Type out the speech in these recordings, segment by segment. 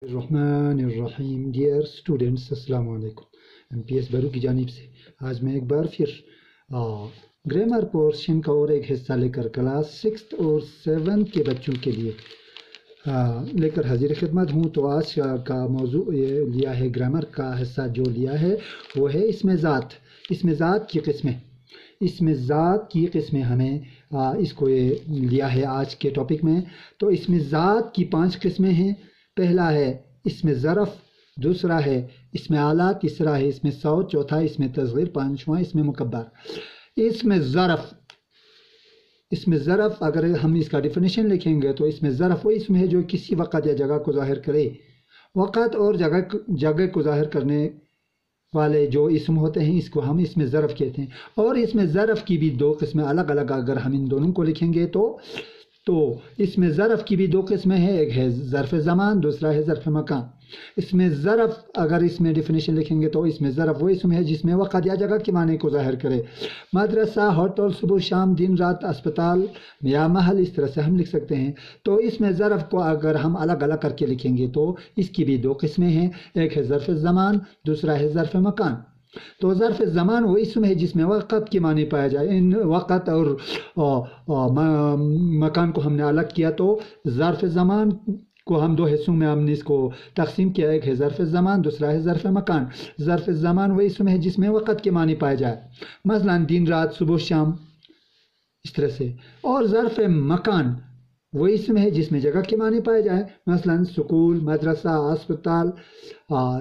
الرحمن dear students अस्सलाम वालेकुम। MPS बरू की जानिब से आज मैं एक बार फिर ग्रामर पोर्शन का और एक हिस्सा लेकर क्लास 6 और 7 के बच्चों के लिए लेकर हाजिर खिदमत हूँ। तो आज का मौजू ये लिया है, ग्रामर का हिस्सा जो लिया है वो है इसमें ज़ात की किस्में हमें इसको ये लिया है आज के टॉपिक में। तो इसमें ज़ात की 5 किस्में हैं। पहला है इसमें ज़रफ़, दूसरा है इसमें आला, तीसरा है इसमें सौत, चौथा इसमें तस्गीर, पांचवा इसमें मुकब्बर। इसमें ज़रफ़ अगर हम इसका डिफिनेशन लिखेंगे तो इसमें ज़रफ़ वो इसम है जो किसी वक़्त या जगह को ज़ाहिर करे। वक़्त और जगह को ज़ाहिर करने वाले जो इसम होते हैं इसको हम इसमें ज़रफ़ कहते हैं। और इसमें ज़रफ़ की भी 2 किस्में अलग अलग अगर हम इन दोनों को लिखेंगे तो इसमें ज़रफ़ की भी 2 किस्में हैं, एक है ज़र्फ़ ज़मान, दूसरा है ज़र्फ़ मकान। इसमें ज़रफ़ अगर इसमें डिफिनेशन लिखेंगे तो इसमें ज़रफ़ वो इसम है जिसमें वक़्त या जगह के माने को ज़ाहिर करे। मदरसा, होटल, सुबह शाम, दिन रात, अस्पताल या महल, इस तरह से हम लिख सकते हैं। तो इसमें ज़रफ़ को अगर हम अलग अलग करके लिखेंगे तो इसकी भी 2 किस्में हैं, एक है ज़र्फ़ ज़मान, दूसरा है ज़र्फ़ मकान। तो ज़र्फ़ ज़मान वो इसम है जिसमें वक़्त के माने पाया जाए। इन वक़्त और मकान को हमने अलग किया तो ज़र्फ़ ज़मान को हम 2 हिस्सों में हमने इसको तकसीम किया, एक है ज़र्फ़ ज़मान, दूसरा है ज़र्फ़ मकान। ज़र्फ़ ज़मान वो इसम है जिसमें वक़्त के माने पाए जाए, मसलन दिन रात, सुबह शाम, इस तरह से। और ज़र्फ़ मकान वो इसम है जिसमें जगह के माने पाए जाए, मसलन स्कूल, मदरसा, अस्पताल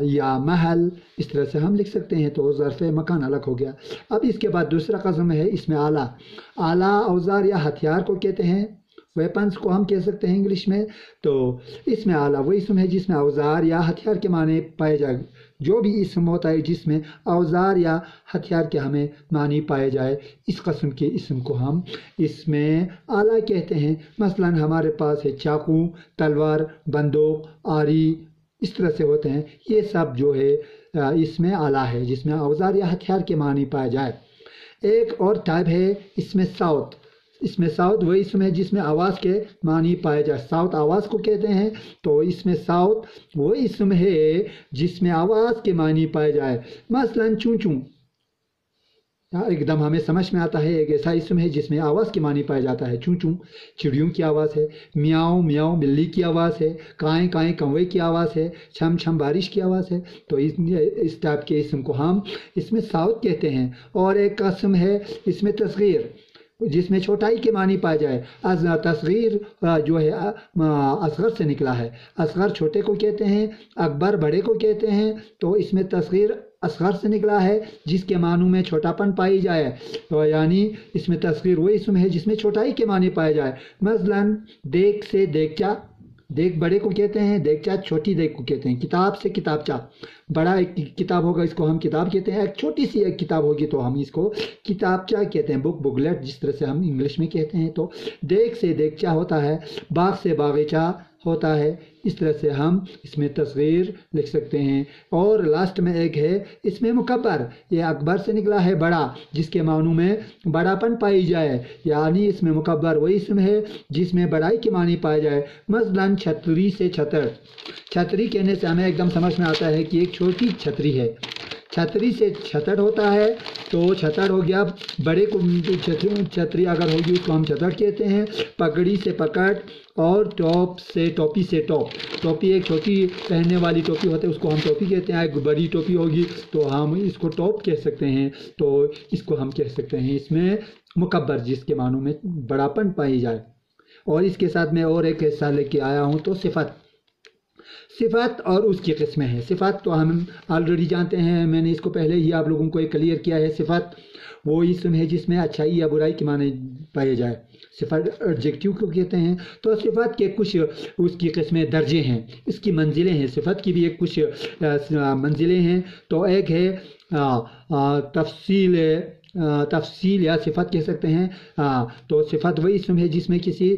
या महल, इस तरह से हम लिख सकते हैं। तो ज़र्फ़ मकान अलग हो गया। अब इसके बाद दूसरा कस्म है इसमें आला औज़ार या हथियार को कहते हैं, वेपन्स को हम कह सकते हैं इंग्लिश में। तो इसमें आला वो इसम है जिसमें औज़ार या हथियार के माने पाए जाए। जो भी इसम होता है जिसमें औज़ार या हथियार के हमें मानी पाए जाए, इस कस्म के इसम को हम इसमें आला कहते हैं। मसलन हमारे पास है चाकू, तलवार, बंदूक, आरी, इस तरह से होते हैं। ये सब जो है इसमें आला है जिसमें औज़ार या हथियार के मानी पाए जाए। एक और टाइप है इसमें साउत। इसमें साउत वही इसम है जिसमें आवाज़ के मानी पाए जाए, साउत आवाज़ को कहते हैं। तो इसमें साउत वो इसम है जिसमें आवाज़ के मानी पाए जाए, मसलन चूं चूं, एकदम हमें समझ में आता है। एक ऐसा इसम है जिसमें आवाज़ के मानी पाया जाता है, चूं चूं चिड़ियों की आवाज़ है, मियाओ मियाओ बिल्ली की आवाज़ है, काएँ काएँ कौवे की आवाज़ है, छम छम बारिश की आवाज़ है। तो इस टाइप के इसम को हम इसमें साउत कहते हैं। और एक कसम है इसमें तस्गीर, जिसमें छोटाई के मानी पाए जाए। तस्गीर जो है असगर से निकला है। असगर छोटे को कहते हैं, अकबर बड़े को कहते हैं। तो इसमें तस्गीर असगर से निकला है जिसके मानों में छोटापन पाई जाए। तो यानी इसमें तस्गीर वो इसम है जिसमें छोटाई के माने पाए जाए। मसलन देख से देगचा, देख बड़े को कहते हैं, देगचा छोटी देख को कहते हैं। किताब से किताबचा, बड़ा एक किताब होगा इसको हम किताब कहते हैं, एक छोटी सी एक किताब होगी तो हम इसको किताबचा कहते हैं, बुकलेट जिस तरह से हम इंग्लिश में कहते हैं। तो देख से देगचा होता है, बाग से बागीचा होता है, इस तरह से हम इसमें तस्गीर लिख सकते हैं। और लास्ट में एक है इसमें मुकब्बर, ये अकबर से निकला है, बड़ा, जिसके मानों में बड़ापन पाई जाए। यानी इसमें मुकब्बर वही इसम है जिसमें बड़ाई के मानी पाए जाए। मसलन छतरी से छतर, छतरी कहने से हमें एकदम समझ में आता है कि एक छोटी छतरी है। छतरी से छतर होता है तो छतर हो गया बड़े को, छतरी अगर होगी उसको हम छतर कहते हैं। पगड़ी से पकड़, और टॉप से टोपी से टॉप, टोपी एक छोटी पहनने वाली टोपी होती है उसको हम टोपी कहते हैं। एक बड़ी टोपी होगी तो हम इसको टॉप कह सकते हैं। तो इसको हम कह सकते हैं इसमें मुकब्बर, जिसके मानों में बड़ापन पाई जाए। और इसके साथ में और एक हिस्सा लेके आया हूँ तो सिफ़त और उसकी किस्में हैं। सिफ़त तो हम ऑलरेडी जानते हैं, मैंने इसको पहले ही आप लोगों को एक क्लियर किया है। सिफ़त वो इसम है जिसमें अच्छाई या बुराई के माने पाए जाए। सिफ़त एडजेक्टिव को कहते हैं। तो सिफ़त के कुछ उसकी किस्में दर्जे हैं, इसकी मंजिलें हैं। सिफ़त की भी एक कुछ मंजिलें हैं। तो एक है तफसील या सिफ़त कह सकते हैं। तो सिफ़त वही इसम है जिसमें किसी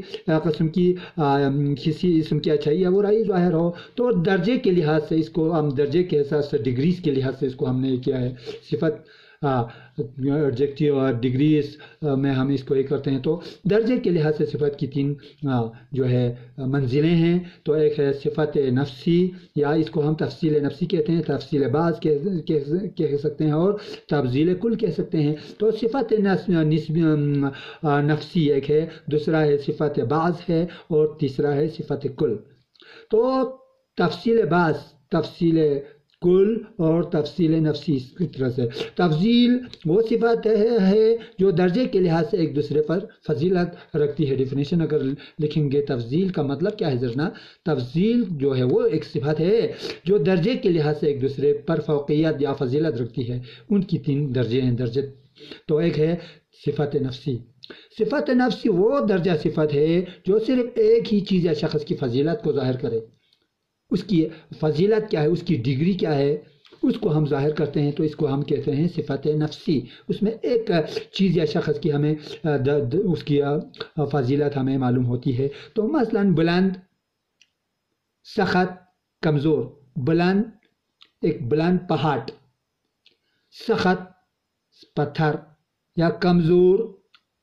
इसम की अच्छाई या बुराई ज़ाहिर हो। तो दर्जे के लिहाज से इसको हम दर्जे के हिसाब से, डिग्रीज़ के लिहाज से इसको हमने किया है। सिफ़त एडजेक्टिव और डिग्रीज में हम इसको ये करते हैं। तो दर्जे के लिहाज से सिफत की तीन जो है मंजिलें हैं। तो एक है सिफत नफ्सी, या इसको हम तफसील नफ्सी कहते हैं, तफसील बाज़ कह सकते हैं और तफजील कुल कह सकते हैं। तो सिफत नफ्सी एक है, दूसरा है सिफत बाज़ है और तीसरा है सिफत कुल। तो तफसील बाज़, तफसील कुल और तफसील नफ्सी, इस तरह से तफजील वो सिफत है जो दर्जे के लिहाज से एक दूसरे पर फजीलत रखती है। डिफिनेशन अगर लिखेंगे तफजील का मतलब क्या है जरना, तफजील जो है वो एक सिफत है जो दर्जे के लिहाज से एक दूसरे पर फौकियत या फजीलत रखती है। उनकी तीन दर्जे हैं दर्जे। तो एक है सिफत नफ्सी। सिफत नफ्सी वो दर्जा सिफत है जो सिर्फ एक ही चीज़ या शख्स की फजीलत को ज़ाहिर करे। उसकी फजीलत क्या है, उसकी डिग्री क्या है, उसको हम ज़ाहिर करते हैं, तो इसको हम कहते हैं सिफत नफ्सी। उसमें एक चीज़ या शख्स की हमें उसकी फजीलत हमें मालूम होती है। तो मसलन बुलंद, सख्त, कमज़ोर। बुलंद एक बुलंद पहाड़, सख्त पत्थर या कमज़ोर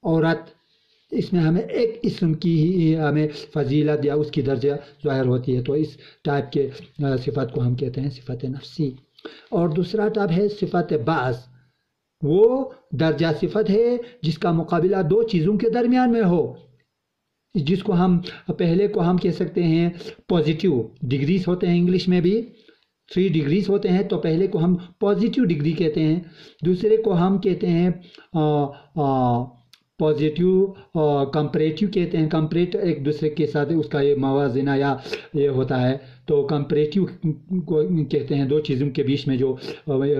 औरत, इसमें हमें एक इस्म की ही हमें फजीलत या उसकी दर्जा ज़ाहिर होती है। तो इस टाइप के सिफत को हम कहते हैं सिफत नफ्सी। और दूसरा टाइप है सिफत बाज़। वो दर्जा सिफत है जिसका मुकाबला दो चीज़ों के दरमियान में हो, जिसको हम पहले को हम कह सकते हैं पॉजिटिव। डिग्रीज होते हैं इंग्लिश में भी 3 डिग्रीज होते हैं, तो पहले को हम पॉजिटिव डिग्री कहते हैं, दूसरे को हम कहते हैं पॉजिटिव कंपैरेटिव कहते हैं। कंपैरेट एक दूसरे के साथ उसका ये मवाजना या ये होता है, तो कंपैरेटिव को कहते हैं दो चीज़ों के बीच में जो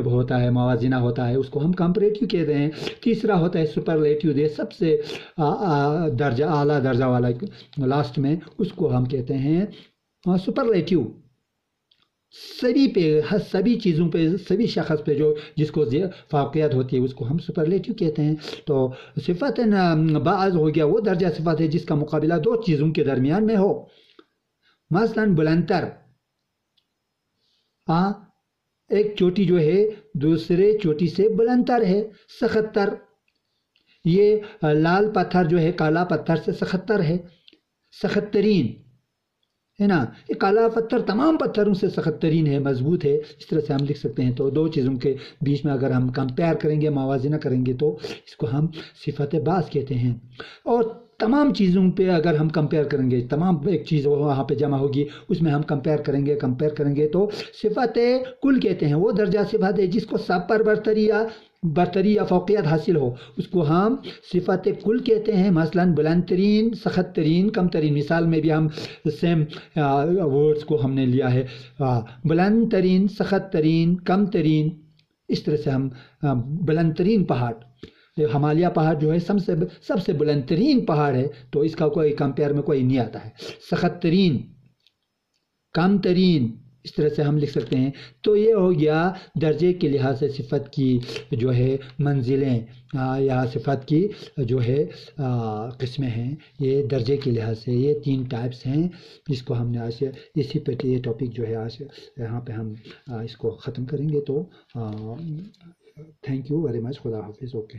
होता है मवाजना होता है, उसको हम कंपैरेटिव कहते हैं। तीसरा होता है सुपरलेटिव, ये सबसे दर्जा आला दर्जा वाला लास्ट में, उसको हम कहते हैं सुपरलेटिव। सभी पे, सभी चीज़ों पे, सभी शख्स पे जो जिसको फाकियत होती है उसको हम सुपरलेटिव कहते हैं। तो सिफत बाज़ हो गया वो दर्जा सिफत है जिसका मुकाबला दो चीज़ों के दरमियान में हो। मसलन बुलंदतर, एक चोटी जो है दूसरे चोटी से बुलंदतर है। सख्तर, ये लाल पत्थर जो है काला पत्थर से सख्तर है। सख्तरीन है ना, ये काला पत्थर तमाम पत्थरों से सख्तरीन है, मजबूत है, इस तरह से हम लिख सकते हैं। तो दो चीज़ों के बीच में अगर हम कंपेयर करेंगे, मवाजना करेंगे, तो इसको हम सिफत बाज़ कहते हैं। और तमाम चीज़ों पे अगर हम कंपेयर करेंगे, तमाम एक चीज़ वहाँ पे जमा होगी, उसमें हम कंपेयर करेंगे तो सिफत कुल कहते हैं। वो दर्जा सिफत है जिसको सब पर बरतरी या फौकियत हासिल हो, उसको हम सिफत कुल कहते हैं। मसलन बुलंद तरीन, सख्त तरीन, कम तरीन। मिसाल में भी हम सेम वर्ड्स को हमने लिया है, बुलंद तरीन, सख्त तरीन, कम तरीन। इस तरह से हम बुलंद तरीन पहाड़, हिमालय पहाड़ जो है सबसे बुलंद तरीन पहाड़ है, तो इसका कोई कंपेयर में कोई नहीं आता है। सख्त तरीन, कम तरीन, इस तरह से हम लिख सकते हैं। तो ये हो गया दर्जे के लिहाज से सिफत की जो है मंजिलें या सिफत की जो है किस्में हैं, ये दर्जे के लिहाज से ये 3 टाइप्स हैं, जिसको हमने आज इसी पे ये टॉपिक जो है आज यहाँ पे हम इसको ख़त्म करेंगे। तो थैंक यू वेरी मच, खुदा हाफिज़। ओके।